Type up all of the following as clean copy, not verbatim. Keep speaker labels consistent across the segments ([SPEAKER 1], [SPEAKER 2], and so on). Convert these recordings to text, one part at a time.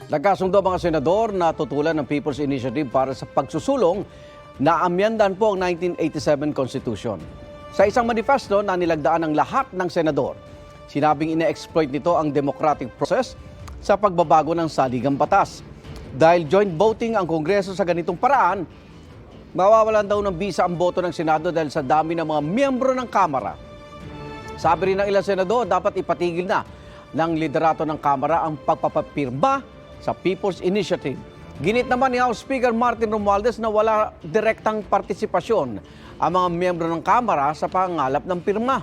[SPEAKER 1] Nagkasundo mga senador na tutulan ng People's Initiative para sa pagsusulong na amyandan po ang 1987 Constitution. Sa isang manifesto na nilagdaan ng lahat ng senador, sinabing ina-exploit nito ang democratic process sa pagbabago ng saligang batas. Dahil joint voting ang Kongreso sa ganitong paraan, mawawalan daw ng bisa ang boto ng Senado dahil sa dami ng mga miyembro ng Kamara. Sabi rin ng ilang senador, dapat ipatigil na ng liderato ng Kamara ang pagpapapirma sa People's Initiative. Ginit naman ni House Speaker Martin Romualdez na wala direktang partisipasyon ang mga miyembro ng Kamara sa pangalap ng pirma.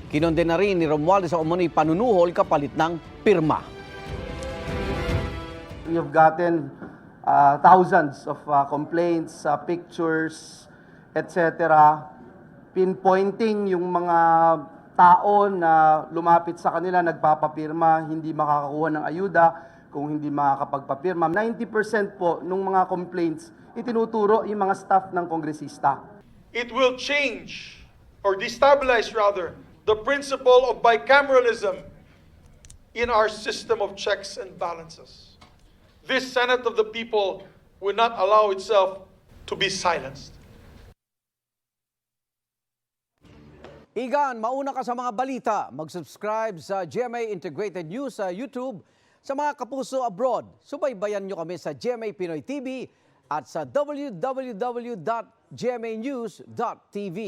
[SPEAKER 1] Kinonde na rin ni Romualdez ang umano'y panunuhol kapalit ng pirma.
[SPEAKER 2] We've gotten thousands of complaints, pictures, etc. Pinpointing yung mga tao na lumapit sa kanila, nagpapapirma, hindi makakakuha ng ayuda kung hindi makakapagpapirma. 90% po ng mga complaints, itinuturo yung mga staff ng kongresista.
[SPEAKER 3] It will change or destabilize rather the principle of bicameralism in our system of checks and balances. This Senate of the people will not allow itself to be silenced.
[SPEAKER 1] Igan, mauna ka sa mga balita. Mag-subscribe sa GMA Integrated News sa YouTube. Sa mga kapuso abroad, subaybayan nyo kami sa GMA Pinoy TV at sa www.gmanews.tv.